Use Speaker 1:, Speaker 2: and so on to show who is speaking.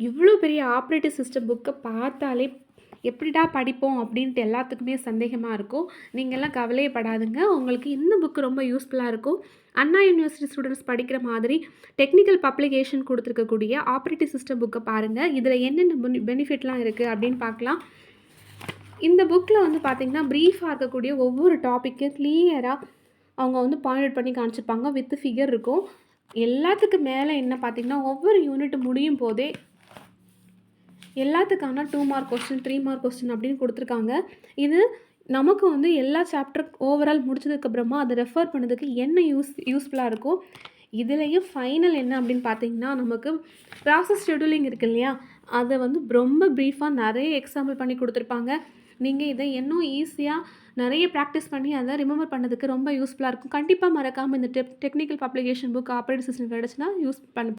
Speaker 1: இவ்வளோ பெரிய operative system புக்கை பார்த்தாலே எப்படிடா படிப்போம் அப்படின்ட்டு எல்லாத்துக்குமே சந்தேகமாக இருக்கும். நீங்கள்லாம் கவலையே படாதுங்க. உங்களுக்கு இந்த புக்கு ரொம்ப யூஸ்ஃபுல்லாக இருக்கும். அண்ணா யூனிவர்சிட்டி ஸ்டூடெண்ட்ஸ் படிக்கிற மாதிரி டெக்னிக்கல் பப்ளிகேஷன் கொடுத்துருக்கக்கூடிய ஆப்ரேட்டிவ் சிஸ்டம் புக்கை பாருங்கள். இதில் என்னென்ன பெனிஃபிட்லாம் இருக்குது அப்படின்னு பார்க்கலாம். இந்த புக்கில் வந்து பார்த்திங்கன்னா ப்ரீஃபாக இருக்கக்கூடிய ஒவ்வொரு டாப்பிக்கு கிளியராக அவங்க வந்து பாயிண்ட் அவுட் பண்ணி காமிச்சிருப்பாங்க. வித் ஃபிகர் இருக்கும். எல்லாத்துக்கு மேலே என்ன பார்த்திங்கன்னா ஒவ்வொரு யூனிட் முடியும் போதே எல்லாத்துக்கான 2 மார்க் கொஸ்டின் 3 மார்க் கொஸ்டின் அப்படின்னு கொடுத்துருக்காங்க. இது நமக்கு வந்து எல்லா சாப்டர் ஓவரால் முடிச்சதுக்கப்புறமா அதை ரெஃபர் பண்ணதுக்கு என்ன யூஸ்ஃபுல்லாக இருக்கும். இதுலேயும் ஃபைனல் என்ன அப்படின்னு பார்த்தீங்கன்னா நமக்கு ப்ராசஸ் ஷெடியூலிங் இருக்குது இல்லையா, அதை வந்து ரொம்ப ப்ரீஃபாக நிறைய எக்ஸாம்பிள் பண்ணி கொடுத்துருப்பாங்க. நீங்கள் இதை இன்னும் ஈஸியாக நிறைய ப்ராக்டிஸ் பண்ணி அதை ரிமெம்பர் பண்ணதுக்கு ரொம்ப யூஸ்ஃபுல்லாக இருக்கும். கண்டிப்பாக மறக்காமல் இந்த technical publication book operative system கிடச்சுன்னா யூஸ் பண்ண